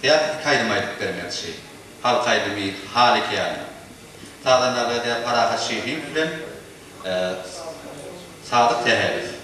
kıyak kaynamaylık vermek şey. Hal kaydımı halik yani. Tağdanlarda para şeyhim bilen sadık teheriz.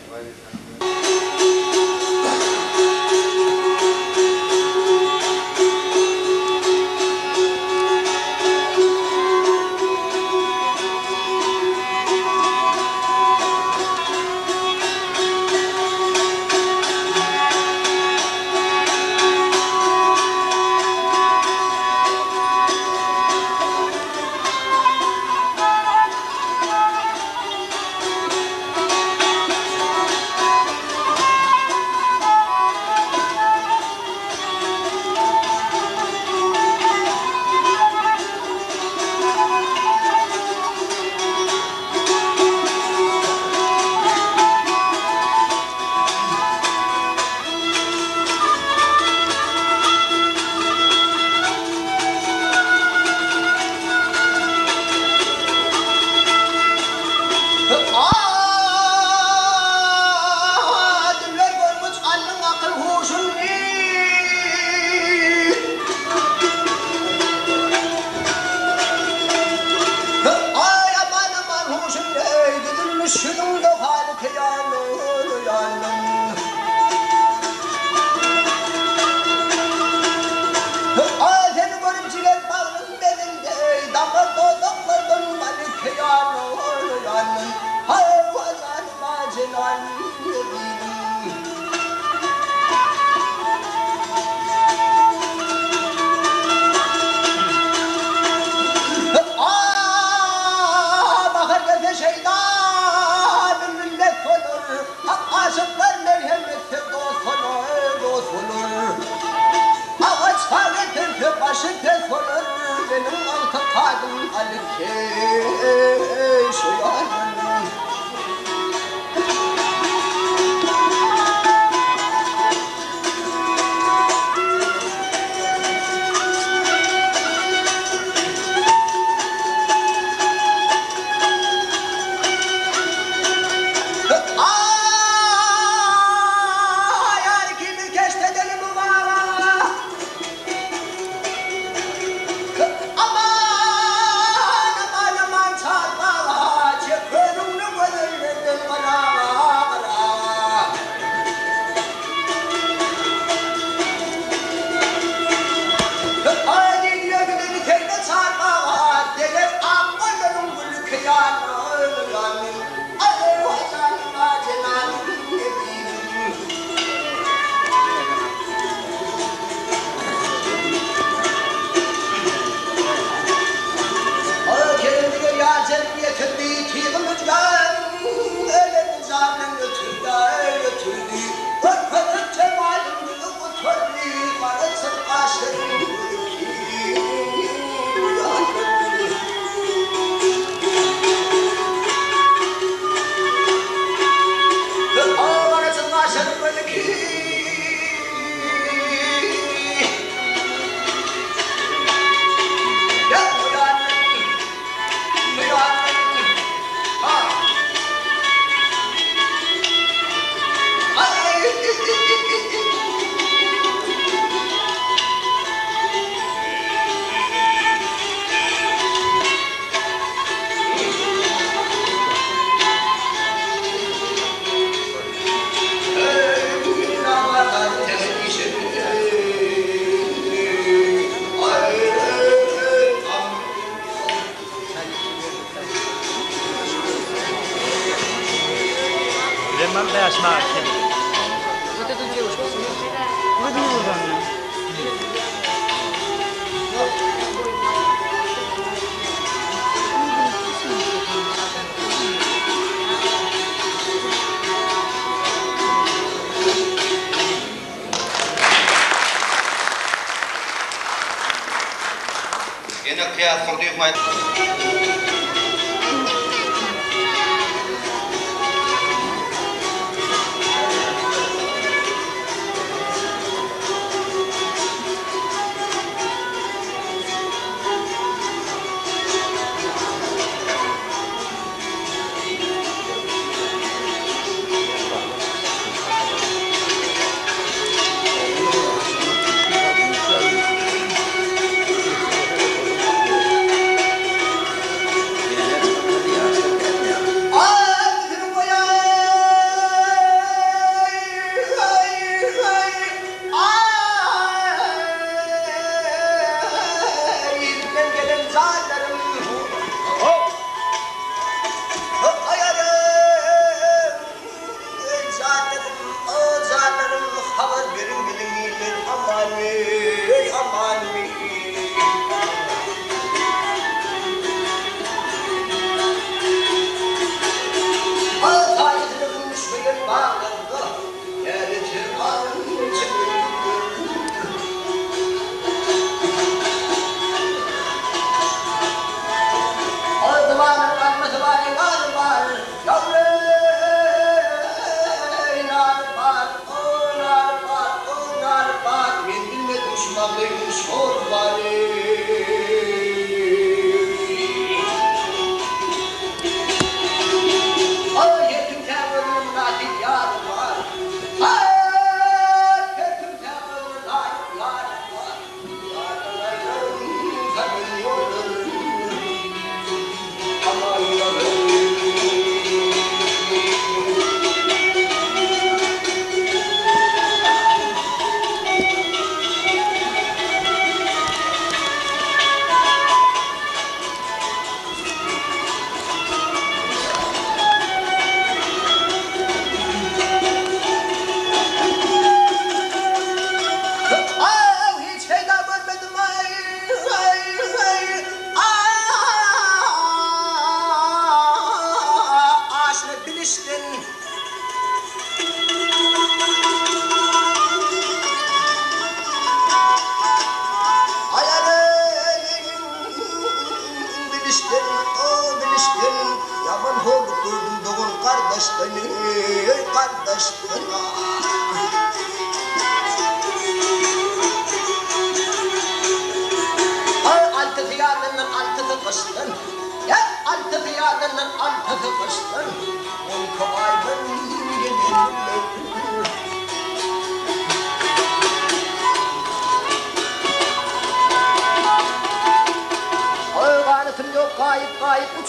aman aman.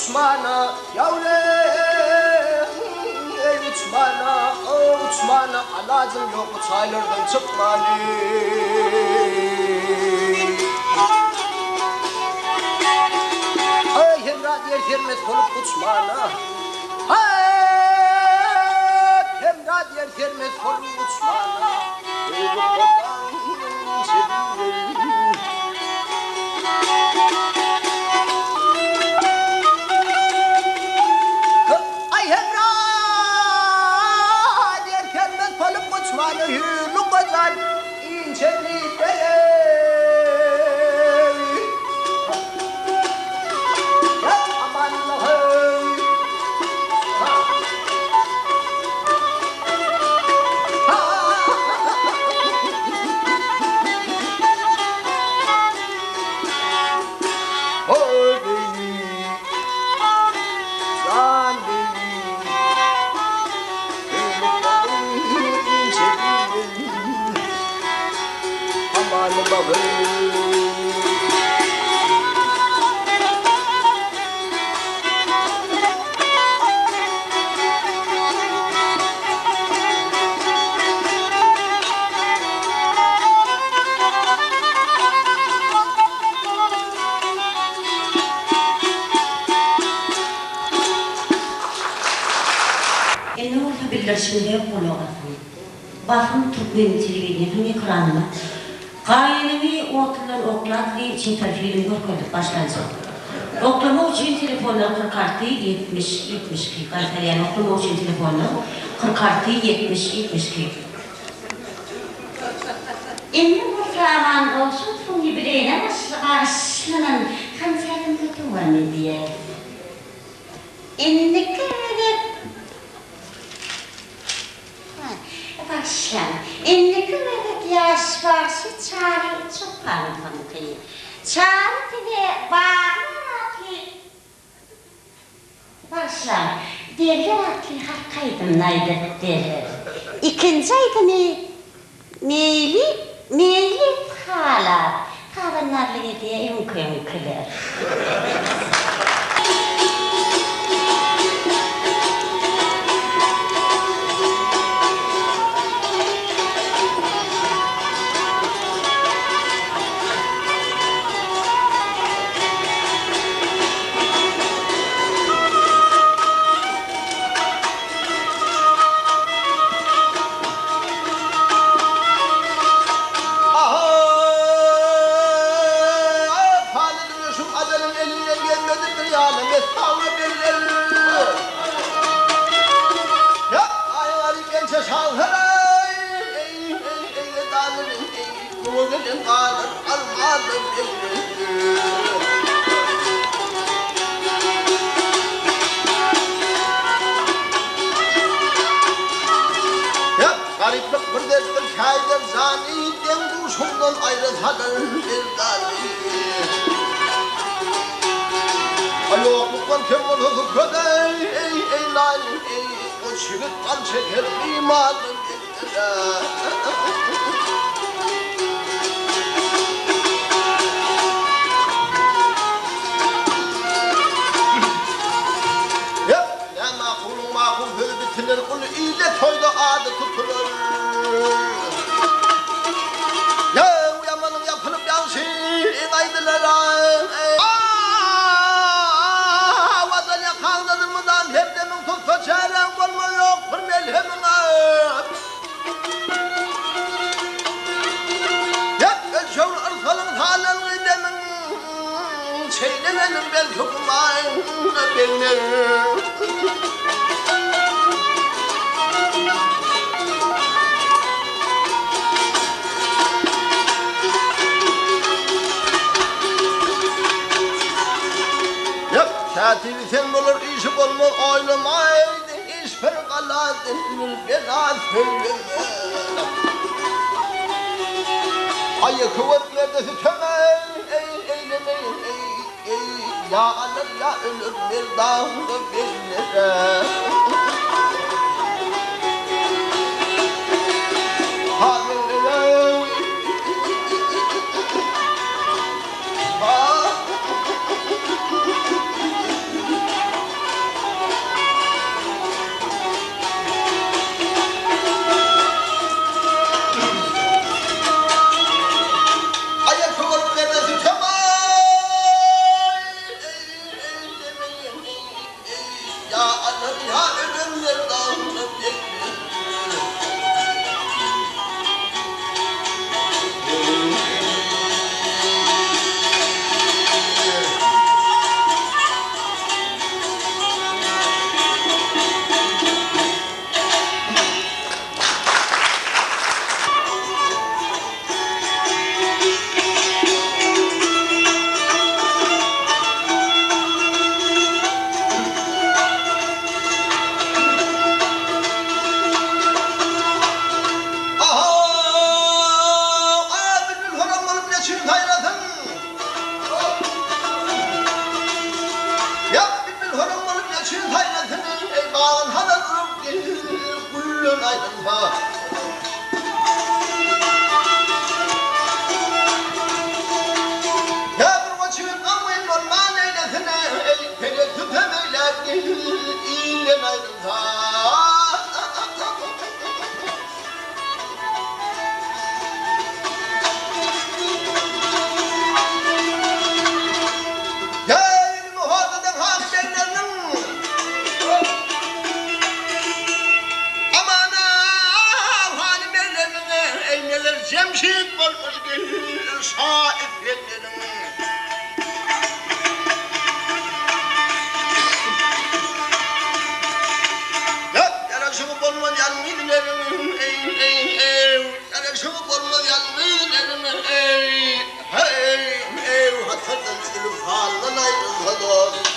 Uçmana yavrum, uçmana, uçmana, alacım yok çaylardan çıkmanı. Ay hemrad yer hürmet olup uçmana, ay hemrad yer hürmet olup uçmana. Şimdi kulağı bakın Türkmen televizyonu ekranına kaynemi oturan oklat ve çetel film görüldük başlanacak. Oklama için telefonla 46 70 72 kalifeliyen oklama için telefonla 46 70 72. Şimdi bu zaman olsun bu yübreğine başlanan kanserin kötü var mı diye. İndik başla. İndik yaş başı çağrı çok parmaklığı. Çağrı diye bağırır ki başla. Derler ki hakkaydım naydı derler. İkinci aydın meyli hala. Kavanlarlığı diye yumküler. Aha! gelin kalır almadı beni. Hep gariplik bir derttir kaydır zani den kuşumdan ayrıtadır bir dali. Yokluktan kim olur köday ey lalim ey o çivit kan çeker imanım Hep ne makulun makul böyle bitilir kulu iyice toyda adı tutulur Ya uyamanın yapılıp yansı inaydılar Hep demin tutsa çaren olma yok bir melhemin ağır Hep ölçevr arsalın halen gıydemin Çeylemenin belki okumayın benim Katibi sen olur, işi olmaz, oynamaydı, iş ferkaladın, bela söyleme. Ayı kuvvetlerdesi tömel, eylemeyin, ya alır ya ölür, bir dağında birlere. Cemşit olmuş gül şaifetlerim Yaraşık olmaz yanmidlerim Yaraşık olmaz yanmidlerim Hatırdan gülüm fallan ayrılmadı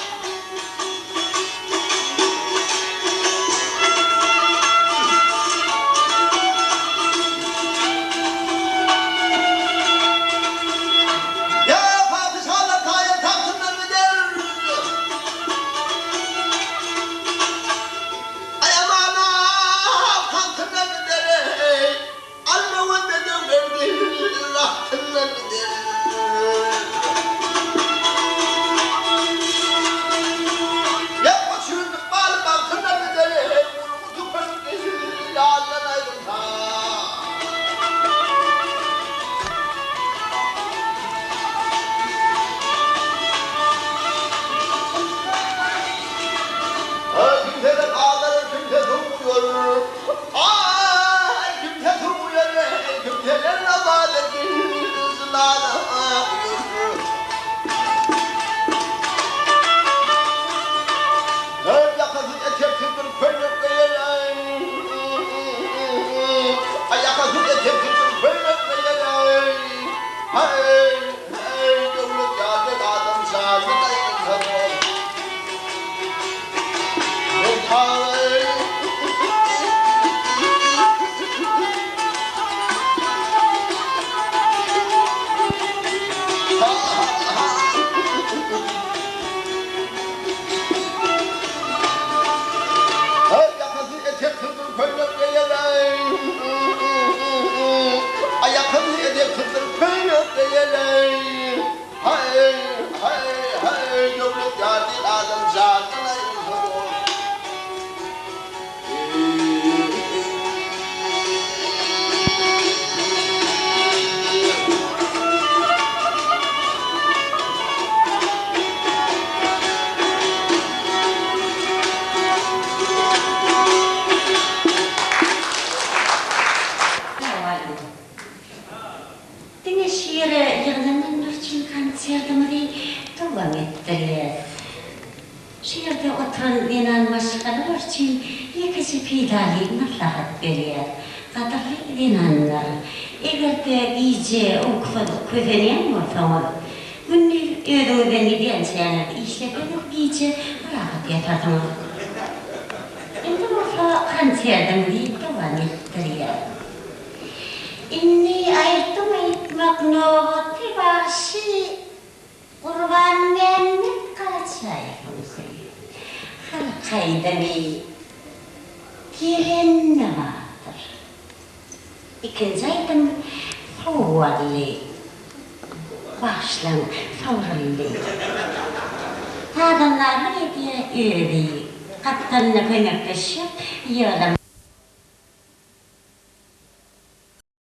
şiire yığınından için konsertimi de devam ettirler. Şiirde oturan inanmaşkalar için ikisi pidali maslahat veriyor. Kadarlı inanlar. Eğer de iyice köfeneyen ortamı, günlü ödüğünden gidiyen şeyler işlepedip iyice rahat yatardım. Şimdi orta konsertimi de devam ettiriyor. İnni ayırttım ayıtmak nohati başı kurban memlik kaçayımızı. Halkayda bir gelin vardır. İkinci aydım soğuarlı, başlan savrullu. Adamlar ne diye öyle kaptanla kömekleşip yiyelim.